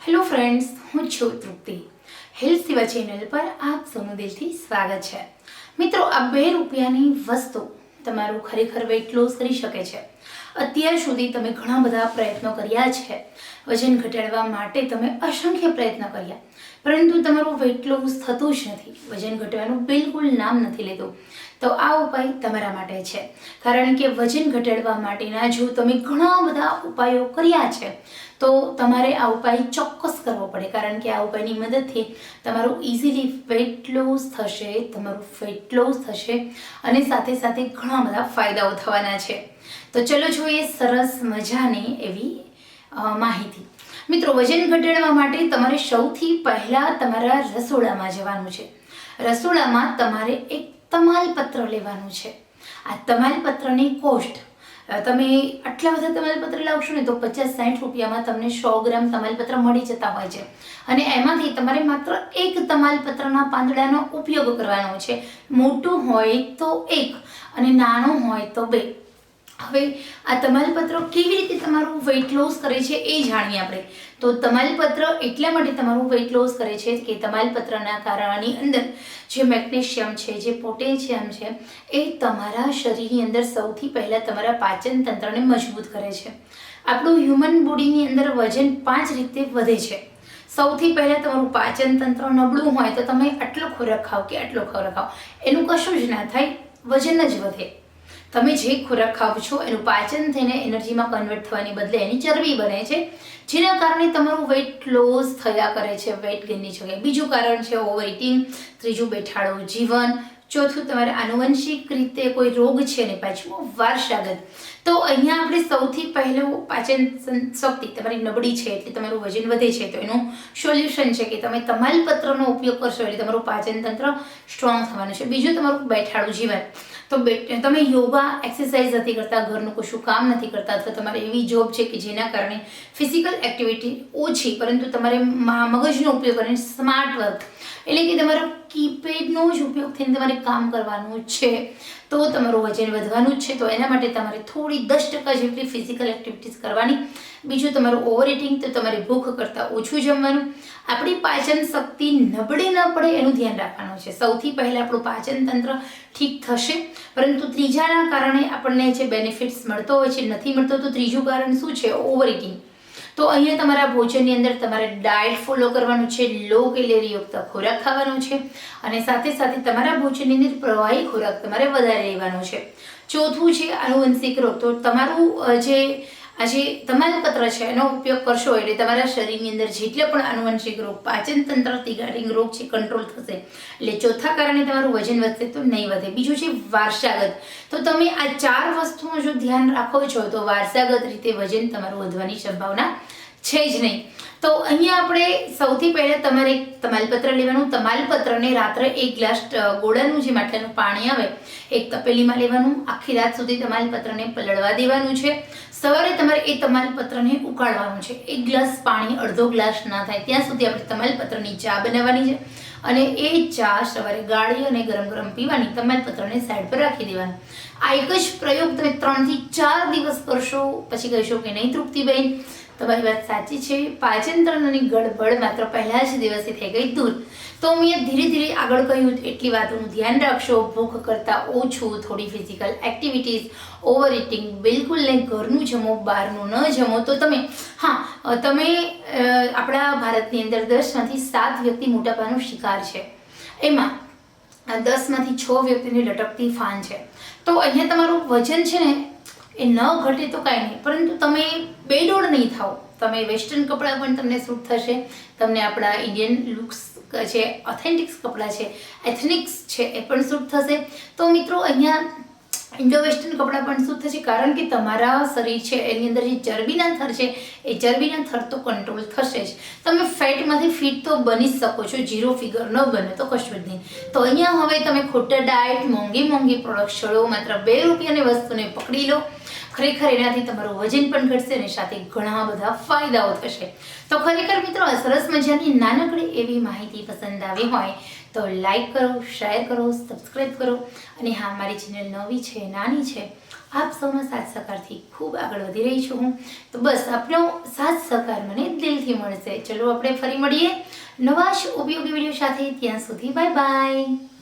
Hello friends, હું છું તૃપ્તિ. Health સેવા ચેનલ પર આપ સૌનું દિલથી સ્વાગત છે. મિત્રો, આ 2 રૂપિયાની વસ્તુ તમારું ખરેખર વેઇટ લોસ કરી શકે છે. અત્યાર સુધી તમે ઘણા બધા પ્રયત્નો કર્યા છે. વજન ઘટાડવા માટે તમે અસંખ્ય પ્રયત્નો કર્યા, પરંતુ તમારું વેઇટ લોસ થતું જ નથી. વજન ઘટવાનું બિલકુલ નામ નથી લેતું. તો આ ઉપાય તમારા માટે છે. કારણ કે વજન ઘટાડવા માટેના જો તમે ઘણા બધા ઉપાયો કર્યા છે, તો તમારે આ ઉપાય ચોક્કસ કરવો પડે. કારણ કે આ ઉપાયની મદદથી તમારું ઇઝીલી વેઇટ લોસ થશે, તમારું ફેટ લોસ થશે અને સાથે સાથે ઘણા બધા ફાયદાઓ થવાના છે. તો ચલો જોઈએ સરસ મજાની એવી માહિતી. મિત્રો, વજન ઘટાડવા માટે તમારે સૌથી પહેલાં તમારા રસોડામાં જવાનું છે. રસોડામાં તમારે એક તમાલપત્ર લેવાનું છે. આ તમાલપત્રની કોસ્ટ, તમે આટલા બધા તમાલપત્ર લાવશો ને તો 50-60 રૂપિયામાં તમને 100 ગ્રામ તમાલપત્ર મળી જતા હોય છે. અને એમાંથી તમારે માત્ર એક તમાલપત્રના પાંદડાનો ઉપયોગ કરવાનો છે. મોટું હોય તો 1 અને નાનું હોય તો 2. હવે આ તમાલપત્ર કેવી રીતે તમારું વેઇટ લોસ કરે છે એ જાણીએ આપણે. તો તમાલપત્ર એટલા માટે તમારું વેઇટ લોસ કરે છે કે તમાલપત્રના કારણની અંદર જે મેગ્નેશિયમ છે, જે પોટેશિયમ છે, એ તમારા શરીરની અંદર સૌથી પહેલાં તમારા પાચન તંત્રને મજબૂત કરે છે. આપણું હ્યુમન બોડીની અંદર વજન 5 રીતે વધે છે. સૌથી પહેલાં તમારું પાચન તંત્ર નબળું હોય તો તમે આટલો ખોરાક ખાઓ કે આટલો ખોરાક ખાઓ, એનું કશું જ ના થાય, વજન જ વધે. તમે જે ખોરાક ખાવ છો એનું પાચન થઈને એનર્જીમાં કન્વર્ટ થવાની બદલે એની ચરબી બને છે, જેના કારણે તમારું વેઇટ લોસ થયા કરે છે, વેઇટ ગેઇનની જગ્યાએ. બીજું કારણ છે ઓવર ઇટિંગ. ત્રીજું, બેઠાડું જીવન. ચોથું, તમારે આનુવંશિક રીતે કોઈ રોગ છે ને. પાંચમું, વારસાગત. તો અહીંયા આપણે સૌથી પહેલું પાચન શક્તિ તમારી નબળી છે એટલે તમારું વજન વધે છે, તો એનું સોલ્યુશન છે કે તમે તમાલપત્રનો ઉપયોગ કરશો એટલે તમારું પાચન તંત્ર સ્ટ્રોંગ થવાનું છે. બીજું, તમારું બેઠાડું જીવન. તો તમે યોગા, એક્સરસાઇઝ નથી કરતા, ઘરનું કશું કામ નથી કરતા, અથવા તમારે એવી જોબ છે કે જેના કારણે ફિઝિકલ એક્ટિવિટી ઓછી, પરંતુ તમારે મગજનો ઉપયોગ કરીને સ્માર્ટ વર્ક, એટલે કે તમારા કીપેડનો જ ઉપયોગ થઈને તમારે કામ કરવાનું છે, તો તમારું વજન વધવાનું જ છે. તો એના માટે તમારે થોડી 10% જેટલી ફિઝિકલ એક્ટિવિટીઝ કરવાની. બીજું, તમારું ઓવર ઇટિંગ, તો તમારે ભૂખ કરતાં ઓછું જમવાનું. આપણી પાચન શક્તિ નબળી ન પડે એનું ધ્યાન રાખવાનું છે. સૌથી પહેલાં આપણું પાચન તંત્ર ઠીક થશે, પરંતુ ત્રીજાના કારણે આપણને જે બેનિફિટ્સ મળતો હોય છે નથી મળતો. તો ત્રીજું કારણ શું છે? Over eating. તો અહીંયા તમારા ભોજનની અંદર તમારે ડાયટ ફોલો કરવાનું છે, લો કેલેરીયુક્ત ખોરાક ખાવાનો છે, અને સાથે સાથે તમારા ભોજનની અંદર પ્રવાહી ખોરાક તમારે વધારે લેવાનો છે. ચોથું છે આનુવંશિક રોગ. તો તમારું જે તમાલપત્ર છે એનો ઉપયોગ કરશો એટલે તમારા શરીરની અંદર જેટલા પણ આનુવંશિક રોગ, પાચન તંત્ર રિગાર્ડિંગ રોગ છે, કંટ્રોલ થશે. એટલે ચોથા કારણે તમારું વજન વધશે તો નહીં વધે. બીજું છે વારસાગત. તો તમે આ 4 વસ્તુનું જો ધ્યાન રાખો છો તો વારસાગત રીતે વજન તમારું વધવાની સંભાવના છે જ નહીં. તો અહીંયા આપણે સૌથી પહેલાં તમારે એક તમાલપત્ર લેવાનું. તમાલપત્રને રાત્રે 1 ગ્લાસ ગોળાનું જે માટલાનું પાણી આવે એક તપેલીમાં લેવાનું. આખી રાત સુધી તમાલપત્રને પલળવા દેવાનું છે. સવારે તમારે એ તમાલપત્રને ઉકાળવાનું છે. 1 ગ્લાસ પાણી અડધો ગ્લાસ ના થાય ત્યાં સુધી આપણે તમાલપત્રની ચા બનાવવાની છે, અને એ ચા સવારે ગાળી અને ગરમ ગરમ પીવાની. તમાલપત્રને સાઈડ પર રાખી દેવાનું. આ એક જ પ્રયોગ તમે 3 થી 4 દિવસ કરશો, પછી કહેશો કે નહીં તૃપ્તિબેન, તમારી વાત સાચી છે, પાચન તંત્રની ગડબડ માત્ર પહેલા જ દિવસે થઈ ગઈ દૂર. તો મેં ધીરે ધીરે આગળ કહ્યું એટલી વાતોનું ધ્યાન રાખશો. ભૂખ કરતાં ઓછું, થોડી ફિઝિકલ એક્ટિવિટીઝ, ઓવર ઇટિંગ બિલકુલ નહીં, ઘરનું જમો, બહારનું ન જમો. તો તમે આપણા ભારતની અંદર 10માંથી 7 વ્યક્તિ મોટાપાનો શિકાર છે. એમાં 10માંથી 6 વ્યક્તિને લટકતી ફાન છે. તો અહીંયા તમારું વજન છે ને એ ન ઘટે તો કાંઈ નહીં, પરંતુ તમે બેડોળ નહીં થાઓ. તમે વેસ્ટર્ન કપડાં પણ તમને સૂટ થશે, તમને આપણા ઇન્ડિયન લુક્સ છે, ઓથેન્ટિક્સ કપડાં છે, એથનિક્સ છે, એ પણ સૂટ થશે. તો મિત્રો, અહીંયા ઇન્ડો વેસ્ટર્ન કપડાં પણ સૂટ થશે, કારણ કે તમારા શરીર છે એની અંદર જે ચરબીના થર છે એ ચરબીના થર તો કંટ્રોલ થશે જ. તમે ફેટમાંથી ફિટ તો બની જ શકો છો, 0 ફિગર ન બને તો કશું જ નહીં. તો અહીંયા હવે તમે ખોટા ડાયટ, મોંઘી પ્રોડક્ટ છોડો, માત્ર 2 રૂપિયાની વસ્તુને પકડી લો. ખરેખર એનાથી તમારું વજન પણ ઘટશે અને સાથે ઘણા બધા ફાયદાઓ થશે. તો ખરેખર મિત્રો, સરસ મજાની નાનકડી એવી માહિતી પસંદ આવી હોય તો લાઈક કરો, શેર કરો, સબસ્ક્રાઈબ કરો. અને હા, મારી ચેનલ નવી છે, નાની છે, આપ સૌના સાથ સહકારથી ખૂબ આગળ વધી રહી છું હું. તો બસ આપનો સાથ સહકાર મને દિલથી મળશે. ચલો આપણે ફરી મળીએ નવા જ ઉપયોગી વિડીયો સાથે. ત્યાં સુધી બાય બાય.